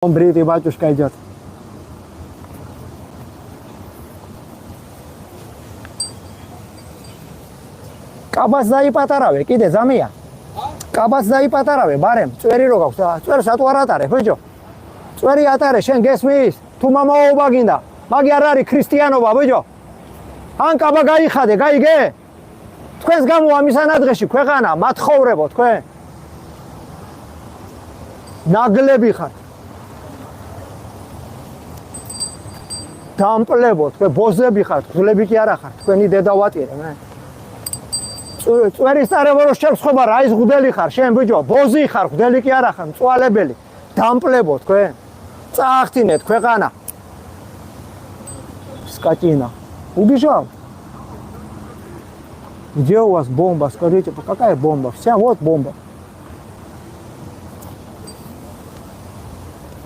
Бритый батюшка идет. Кабас заипатаравე, კიდე ზამია. Კაბას დაიპატარავე, ბარემ, წვერი რო გაქვს, წვერს ატუ არ ატარე, ბიჭო. წვერი ატარე, შენ გესმის? თუ მამაობა გინდა, მაგი არ არის ქრისტიანობა, ბიჭო. ან კაბა გაიხადე, გაიგე? თქვენს გამო ამის ანადღეში ქვეყანა მათხოვრებო თქვენ. ნაგლები ხართ. დამპლებო, თქვენ ბოზები ხართ, გულები კი არა ხართ, თქვენი დედავატირე, მე. წვერის წარება რო შეხვდება რა ის ღუდელი ხარ შენ ბიჭო ბოზი ხარ ღუდელი კი არა ხარ მწვალებელი დამპლებო თქვენ წაახტინეთ ქვეყანა скотина убежал где у вас бомба скажите какая бомба вся вот бомба